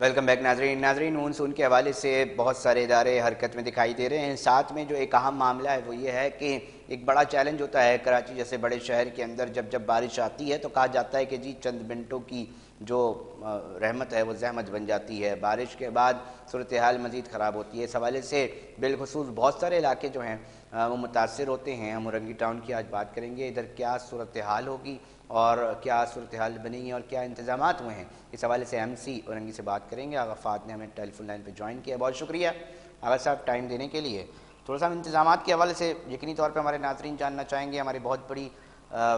Welcome back ناظرین monsoon کے حوالے سے بہت سارے ادارے حرکت میں دکھائی دے رہے ہیں. ساتھ میں جو ایک اہم معاملہ ہے وہ یہ ہے کہ ایک بڑا چیلنج ہوتا ہے کراچی جیسے بڑے شہر کے اندر. جب بارش آتی ہے تو کہا جاتا ہے کہ جی چند منٹوں کی جو رحمت ہے وہ زحمت بن جاتی ہے. بارش کے بعد صورتحال مزید خراب ہوتی ہے. اس حوالے سے بالخصوص بہت سارے علاقے جو ہیں وہ متاثر ہوتے ہیں. ہم اورنگی ٹاؤن کی آج بات کریں گے. ادھر کیا صورتحال ہوگی اور کیا صورتحال بنی ہے اور کیا انتظامات ہوئے ہیں, اس حوالے سے ایم سی اورنگی سے بات کریں گے. آغا فہد نے ہمیں ٹیلی فون لائن پہ جوائن کیا, بہت شکریہ آغا صاحب ٹائم دینے کے لیے. تھوڑا سا ہم انتظامات کے حوالے سے یقینی طور پہ ہمارے ناظرین جاننا چاہیں گے. ہماری بہت بڑی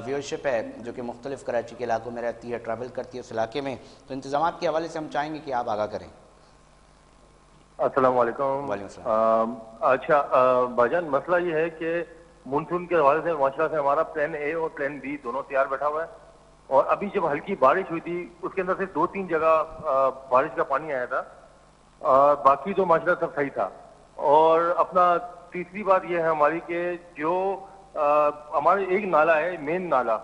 ویورشپ ہے جو کہ مختلف کراچی کے علاقوں میں رہتی ہے, ٹریول کرتی ہے اس علاقے میں, تو انتظامات کے حوالے سے ہم چاہیں گے کہ آپ آگاہ کریں. السلام علیکم. وعلیکم السلام. اچھا بھائی جان, مسئلہ یہ ہے کہ مونسون کے حوالے سے ماشاء اللہ سے ہمارا پلان اے اور پلان بی دونوں تیار بیٹھا ہوا ہے. اور ابھی جب ہلکی بارش ہوئی تھی اس کے اندر سے 2-3 جگہ بارش کا پانی آیا تھا, باقی تو ماشاء اللہ سب صحیح تھا. اور اپنا تیسری بات یہ ہے ہماری کہ جو ہمارے ایک نالا ہے مین نالا,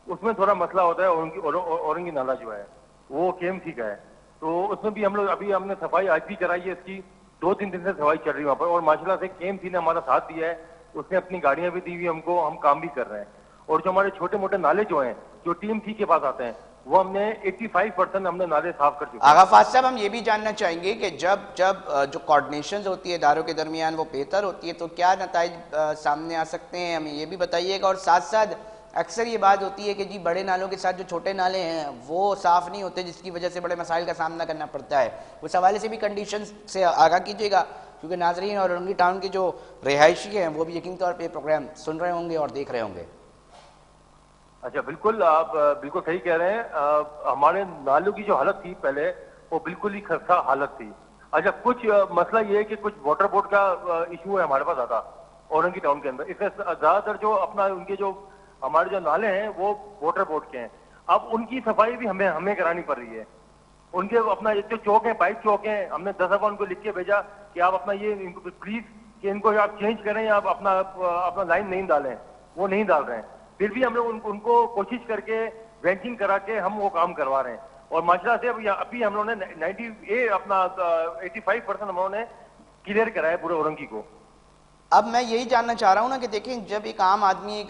اس میں تھوڑا مسئلہ ہوتا ہے. اورنگی نالا جو ہے وہ KMC کا ہے, تو اس میں بھی ہم نے صفائی آج بھی کرائی ہے. اس کی 2-3 دن سے صفائی چل رہی ہے وہاں پر, اور ماشاء اللہ سے KMC نے ہمارا ساتھ دیا ہے. اس نے اپنی گاڑیاں بھی دی ہوئی ہم کو, ہم کام بھی کر رہے ہیں. اور جو ہمارے چھوٹے موٹے نالے جو ہیں جو TMC کے پاس آتے ہیں وہ ہم نے 85% ہم نے نالے صاف کر چکے ہیں. آغا فہد صاحب, ہم یہ بھی جاننا چاہیں گے کہ جب جو کوارڈینیشنز ہوتی ہے اداروں کے درمیان وہ بہتر ہوتی ہے تو کیا نتائج سامنے آ سکتے ہیں, ہمیں یہ بھی بتائیے گا. اور ساتھ ساتھ اکثر یہ بات ہوتی ہے کہ جی بڑے نالوں کے ساتھ جو چھوٹے نالے ہیں وہ صاف نہیں ہوتے, جس کی وجہ سے بڑے مسائل کا سامنا کرنا پڑتا ہے. اس حوالے سے بھی کنڈیشنز سے آگاہ کیجیے گا, کیونکہ ناظرین اور اورنگی ٹاؤن کے جو رہائشی ہیں وہ بھی یقینی طور پہ پروگرام سن رہے ہوں گے اور دیکھ رہے ہوں گے. اچھا بالکل, آپ بالکل صحیح کہہ رہے ہیں. ہمارے نالوں کی جو حالت تھی پہلے وہ بالکل ہی خستہ حالت تھی. اچھا کچھ مسئلہ یہ ہے کہ کچھ واٹر بورڈ کا ایشو ہے ہمارے پاس زیادہ اورنگی ٹاؤن کے اندر. اس میں زیادہ تر جو اپنا ان کے جو ہمارے جو نالے ہیں وہ واٹر بورڈ کے ہیں. اب ان کی صفائی بھی ہمیں کرانی پڑ رہی ہے. ان کے اپنا جو چوک ہیں, پائپ چوک ہیں, ہم نے 10 دفعہ ان کو لکھ کے بھیجا کہ آپ اپنا یہ پلیز کہ ان کو آپ چینج کریں, آپ اپنا لائن نہیں ڈالیں. وہ نہیں ڈال رہے ہیں. پھر بھی ہم لوگ ان کو کوشش کر کے وینٹنگ کرا کے ہم وہ کام کروا رہے ہیں. اور ماشاء اللہ سے ابھی ہم لوگوں نے 85% ہم لوگوں نے کلیئر کرا ہے پورے اورنگی کو. اب میں یہی جاننا چاہ رہا ہوں نا کہ دیکھیں, جب ایک عام آدمی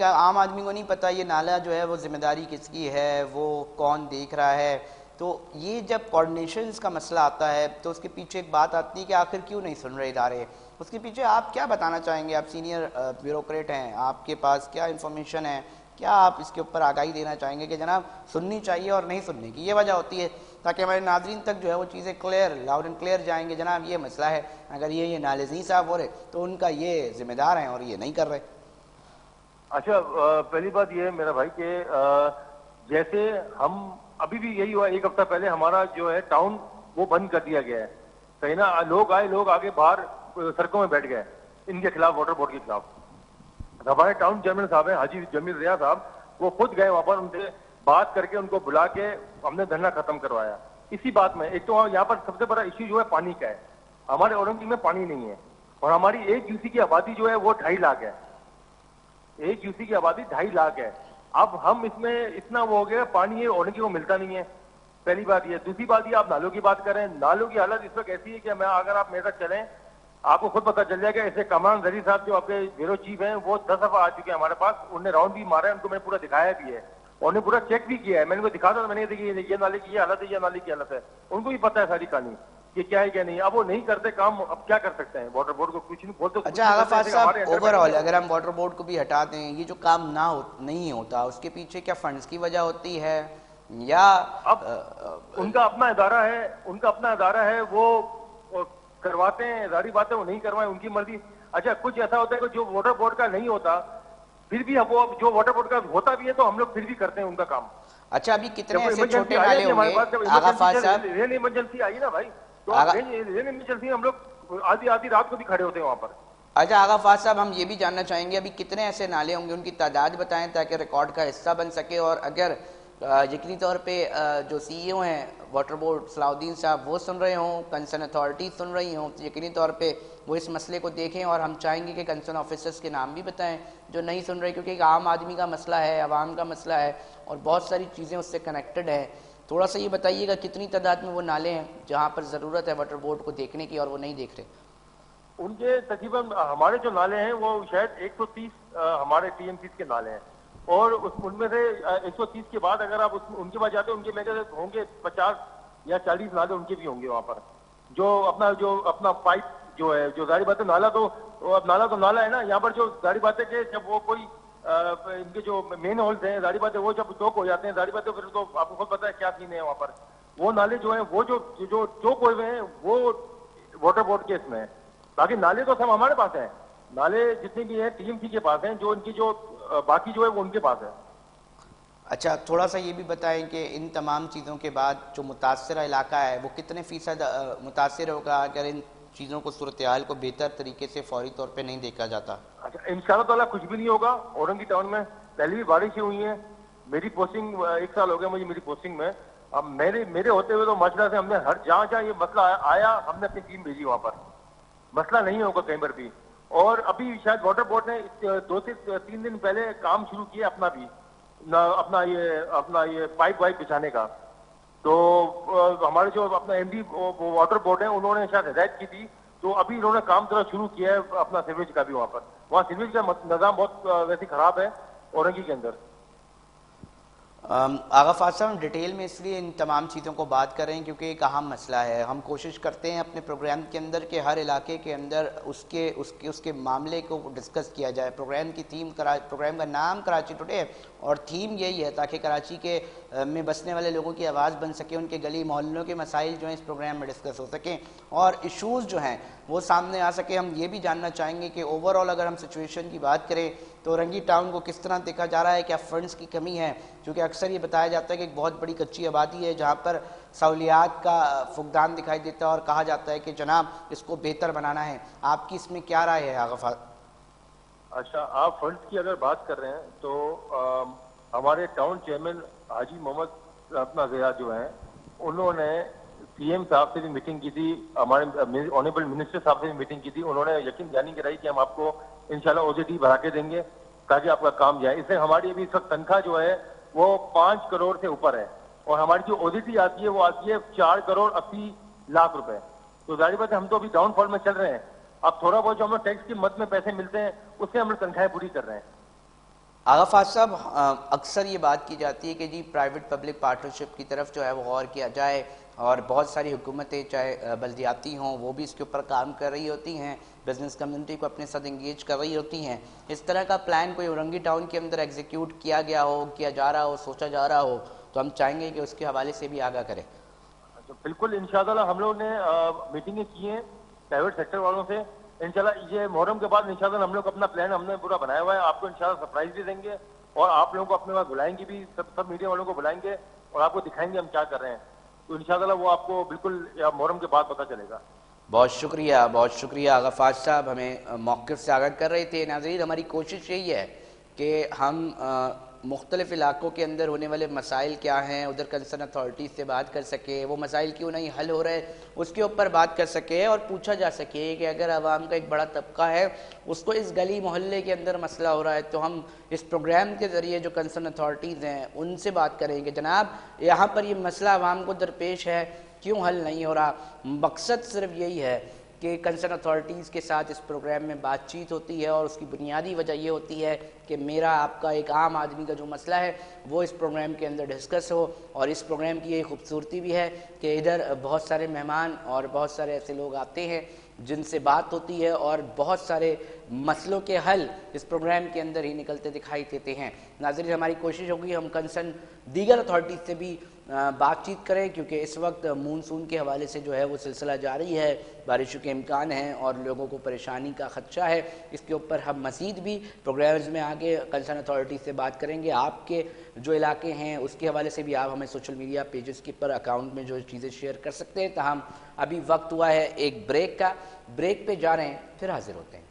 کو نہیں پتا یہ نالا جو ہے وہ ذمہ داری کس کی ہے, وہ کون دیکھ رہا ہے, تو یہ جب کوارڈینیشنز کا مسئلہ آتا ہے تو اس کے پیچھے ایک بات آتی ہے کہ آخر کیوں نہیں سن رہے ادارے. اس کے پیچھے آپ کیا بتانا چاہیں گے؟ آپ سینئر بیوروکریٹ ہیں, آپ کے پاس کیا انفارمیشن ہے, کیا آپ اس کے اوپر آگاہی دینا چاہیں گے کہ جناب سننی چاہیے اور نہیں سننے کی؟ یہ وجہ ہوتی ہے تاکہ ہمارے ناظرین تک جو ہے وہ چیزیں کلیئر, لاؤڈ اینڈ کلیئر جائیں گے. جناب یہ مسئلہ ہے, اگر یہ نالے نہیں صاف ہو رہے تو ان کا یہ ذمہ دار ہیں اور یہ نہیں کر رہے. اچھا پہلی بات یہ ہے میرا بھائی کہ جیسے ہم ابھی بھی یہی ہوا, 1 ہفتہ پہلے ہمارا جو ہے ٹاؤن وہ بند کر دیا گیا ہے. کہیں نا لوگ آگے باہر سڑکوں میں بیٹھ گئے ان کے خلاف, واٹر بورڈ کے خلاف. ہمارے ٹاؤن چیئرمین صاحب ہیں حاجی جمیل ریا صاحب, وہ خود گئے وہاں پر, ان سے بات کر کے ان کو بلا کے ہم نے دھرنا ختم کروایا. اسی بات میں ایک تو یہاں پر سب سے بڑا ایشو جو ہے پانی کا ہے. ہمارے اورنگی میں پانی نہیں ہے, اور ہماری ایک UC کی آبادی جو ہے وہ 2.5 لاکھ ہے. ایک UC کی آبادی 2.5 لاکھ ہے. اب ہم اس میں اتنا وہ ہو گیا, پانی ہے اورنگی کو ملتا نہیں ہے. پہلی بات یہ. دوسری بات یہ, آپ نالوں کی بات کریں, نالوں کی حالت اس وقت ایسی ہے کہ اگر آپ میرے ساتھ چلیں آپ کو خود پتہ چل جائے گا. ایسے کمران زری صاحب جو آپ کے بیورو چیف ہیں وہ 10 دفعہ آ چکے ہیں ہمارے پاس, انہوں نے راؤنڈ بھی مارا ہے, ان کو میں نے پورا دکھایا بھی ہے, اور انہیں پورا چیک بھی کیا ہے. میں نے ان کو دکھا تھا, میں نے دیکھی یہ نالے کی یہ حالت ہے, یہ نالے کی حالت ہے. ان کو بھی پتہ ہے ساری کہانی کہ کیا ہے کیا نہیں. اب وہ نہیں کرتے کام, اب کیا کر سکتے ہیں؟ واٹر بورڈ کو کچھ نہیں بولتے. اچھا آغا فہد صاحب, اوور آل اگر ہم واٹر بورڈ کو بھی ہٹا دیں, یہ جو کام نہیں ہوتا اس کے پیچھے کیا فنڈز کی وجہ ہوتی ہے یا اب ان کا اپنا ادارہ ہے, وہ کرواتے ہیں. ظاہری بات ہے وہ نہیں کروائیں, ان کی مرضی. اچھا کچھ ایسا ہوتا ہے کہ جو واٹر بورڈ کا نہیں ہوتا پھر بھی وہ جو واٹر بورڈ کا ہوتا بھی ہے تو ہم لوگ پھر بھی کرتے ہیں ان کا کام. اچھا ابھی کتنے ایسے چھوٹے نالے ہوں گے آغا فہد صاحب؟ رین ایمرجنسی آئی نا بھائی, تو رین ایمرجنسی ہم لوگ آدھی رات کو بھی کھڑے ہوتے ہیں وہاں پر. اچھا آغا فہد صاحب, ہم یہ بھی جاننا چاہیں گے ابھی کتنے ایسے نالے ہوں گے, ان کی تعداد بتائیں تاکہ ریکارڈ کا حصہ بن سکے. اور اگر یقینی طور پہ جو CEO ہیں واٹر بورڈ صلاح الدین صاحب وہ سن رہے ہوں, کنسرن اتھارٹیز سن رہی ہوں, تو یقینی طور پہ وہ اس مسئلے کو دیکھیں. اور ہم چاہیں گے کہ کنسرن آفیسرز کے نام بھی بتائیں جو نہیں سن رہے, کیونکہ ایک عام آدمی کا مسئلہ ہے, عوام کا مسئلہ ہے, اور بہت ساری چیزیں اس سے کنیکٹڈ ہیں. تھوڑا سا یہ بتائیے گا کتنی تعداد میں وہ نالے ہیں جہاں پر ضرورت ہے واٹر بورڈ کو دیکھنے کی اور وہ نہیں دیکھ رہے؟ ان کے تقریباً ہمارے جو نالے ہیں وہ شاید 130 ہمارے ٹی ایم سیز کے نالے ہیں، اور ان میں سے 130 کے بعد اگر آپ ان کے بعد جاتے ہیں، ان کے میں کہتے ہوں گے 50 یا 40 نالے ان کے بھی ہوں گے وہاں پر، جو اپنا پائپ جو ہے، جو ظاہری بات ہے نالا تو نالا ہے نا، یہاں پر جو ظاہری بات ہے کہ جب وہ کوئی ان کے جو مین ہولز ہیں، ظاہری بات ہے وہ جب چوک ہو جاتے ہیں، ظاہری بات ہے پھر تو آپ کو خود پتا ہے کیا سین ہے وہاں پر، وہ نالے جو ہیں وہ جو چوک ہوئے ہیں وہ واٹر بورڈ کے اس میں ہے، باقی نالے تو سب ہمارے پاس ہیں، نالے جتنے بھی ہیں ٹی ایم سی کے پاس ہیں، جو ان کی جو باقی جو ہے وہ ان کے پاس ہے۔ اچھا تھوڑا سا یہ بھی بتائیں کہ ان تمام چیزوں کے بعد جو متاثرہ علاقہ ہے وہ کتنے فیصد متاثر ہوگا اگر ان چیزوں کو صورتحال کو بہتر طریقے سے فوری طور پہ نہیں دیکھا جاتا؟ اچھا انشاءاللہ تعالیٰ کچھ بھی نہیں ہوگا، اورنگی ٹاؤن میں پہلے بھی بارشیں ہوئی ہیں، میری پوسٹنگ 1 سال ہو گیا مجھے میری پوسٹنگ میں، اب میرے ہوتے ہوئے تو مسئلہ سے ہم نے ہر جہاں یہ مسئلہ آیا ہم نے اپنی ٹیم بھیجی وہاں پر، مسئلہ نہیں ہوگا کہیں پر بھی، اور ابھی شاید واٹر بورڈ نے 2 سے 3 دن پہلے کام شروع کیا اپنا یہ پائپ وائپ بچھانے کا، تو ہمارے جو اپنا ایم ڈی واٹر بورڈ ہے انہوں نے شاید ہدایت کی تھی، تو ابھی انہوں نے کام ذرا شروع کیا ہے اپنا سیویج کا بھی وہاں پر، وہاں سیویج کا نظام بہت ویسے خراب ہے اورنگی کے اندر۔ آغا فاضل صاحب ہم ڈیٹیل میں اس لیے ان تمام چیزوں کو بات کر رہے ہیں کیونکہ ایک اہم مسئلہ ہے، ہم کوشش کرتے ہیں اپنے پروگرام کے اندر کہ ہر علاقے کے اندر اس کے معاملے کو ڈسکس کیا جائے۔ پروگرام کا نام کراچی ٹوڈے ہے اور تھیم یہی ہے تاکہ کراچی کے میں بسنے والے لوگوں کی آواز بن سکے، ان کے گلی محلوں کے مسائل جو ہیں اس پروگرام میں ڈسکس ہو سکیں اور ایشوز جو ہیں وہ سامنے آ سکے۔ ہم یہ بھی جاننا چاہیں گے کہ اوورآل اگر ہم سچویشن کی بات کریں تو اورنگی ٹاؤن کو کس طرح دیکھا جا رہا ہے، کیا فنڈز کی کمی ہے، کیونکہ اکثر یہ بتایا جاتا ہے کہ ایک بہت بڑی کچی آبادی ہے جہاں پر سہولیات کا فقدان دکھائی دیتا ہے اور کہا جاتا ہے کہ جناب اس کو بہتر بنانا ہے۔ آپ کی اس میں کیا رائے ہے آغا فاضل؟ اچھا آپ فنڈز کی اگر بات کر رہے ہیں تو ہمارے ٹاؤن چیئرمین حاجی محمد اپنا ضیاء جو ہیں انہوں نے سی ایم صاحب سے بھی میٹنگ کی تھی، ہمارے آنریبل منسٹر صاحب سے بھی میٹنگ کی تھی، انہوں نے یقین دہانی کرائی کہ ہم آپ کو انشاءاللہ او زی ٹی بڑھا کے دیں گے تاکہ آپ کا کام جائے۔ اس سے ہماری ابھی اس وقت تنخواہ جو ہے وہ 5 کروڑ سے اوپر ہے اور ہماری جو او زی ٹی آتی ہے وہ آتی ہے 4 کروڑ 80 لاکھ روپے، تو ظاہر بات ہے ہم تو ابھی ڈاؤن فال میں چل رہے ہیں، اب تھوڑا بہت جو ہمیں ٹیکس کی مد میں پیسے ملتے ہیں اس سے ہم لوگ تنخواہیں پوری کر رہے ہیں۔ آغا فاضل صاحب اکثر یہ بات کی جاتی ہے کہ جی پرائیویٹ پبلک پارٹنرشپ کی طرف جو ہے وہ غور کیا جائے اور بہت ساری حکومتیں چاہے بلدیاتی ہوں وہ بھی اس کے اوپر کام کر رہی ہوتی ہیں، بزنس کمیونٹی کو اپنے ساتھ انگیج کر رہی ہوتی ہیں۔ اس طرح کا پلان کوئی اورنگی ٹاؤن کے اندر ایگزیکیوٹ کیا گیا ہو، کیا جا رہا ہو، سوچا جا رہا ہو تو ہم چاہیں گے کہ اس کے حوالے سے بھی آگاہ کریں۔ بالکل انشاءاللہ ہم لوگ نے میٹنگیں کی ہیں پرائیویٹ سیکٹر والوں سے، انشاءاللہ یہ محرم کے بعد انشاءاللہ ہم لوگ اپنا پلان ہم نے پورا بنایا ہوا ہے، آپ کو انشاءاللہ سرپرائز بھی دیں گے اور آپ لوگوں کو اپنے پاس بلائیں گے بھی، سب میڈیا والوں کو بلائیں گے اور آپ کو دکھائیں گے ہم کیا کر رہے ہیں، تو انشاءاللہ وہ آپ کو بالکل محرم کے بعد پتہ چلے گا۔ بہت شکریہ آغا فاضل صاحب، ہمیں موقف سے آگاہ کر رہے تھے۔ ناظرین ہماری کوشش یہی ہے کہ ہم مختلف علاقوں کے اندر ہونے والے مسائل کیا ہیں ادھر کنسرن اتھارٹیز سے بات کر سکے، وہ مسائل کیوں نہیں حل ہو رہے اس کے اوپر بات کر سکے اور پوچھا جا سکے کہ اگر عوام کا ایک بڑا طبقہ ہے اس کو اس گلی محلے کے اندر مسئلہ ہو رہا ہے تو ہم اس پروگرام کے ذریعے جو کنسرن اتھارٹیز ہیں ان سے بات کریں کہ جناب یہاں پر یہ مسئلہ عوام کو درپیش ہے، کیوں حل نہیں ہو رہا۔ مقصد صرف یہی ہے کہ کنسرن اتھارٹیز کے ساتھ اس پروگرام میں بات چیت ہوتی ہے اور اس کی بنیادی وجہ یہ ہوتی ہے کہ میرا آپ کا ایک عام آدمی کا جو مسئلہ ہے وہ اس پروگرام کے اندر ڈسکس ہو، اور اس پروگرام کی یہ خوبصورتی بھی ہے کہ ادھر بہت سارے مہمان اور بہت سارے ایسے لوگ آتے ہیں جن سے بات ہوتی ہے اور بہت سارے مسئلوں کے حل اس پروگرام کے اندر ہی نکلتے دکھائی دیتے ہیں۔ ناظرین ہماری کوشش ہوگی ہم کنسرن دیگر اتھارٹیز سے بھی بات چیت کریں کیونکہ اس وقت مونسون کے حوالے سے جو ہے وہ سلسلہ جاری ہے، بارشوں کے امکان ہیں اور لوگوں کو پریشانی کا خدشہ ہے، اس کے اوپر ہم مزید بھی پروگرامز میں آگے کنسرن اتھارٹیز سے بات کریں گے۔ آپ کے جو علاقے ہیں اس کے حوالے سے بھی آپ ہمیں سوشل میڈیا پیجز کے پر اکاؤنٹ میں جو چیزیں شیئر کر سکتے ہیں۔ تاہم ابھی وقت ہوا ہے ایک بریک کا، بریک پہ جا رہے ہیں پھر حاضر ہوتے ہیں۔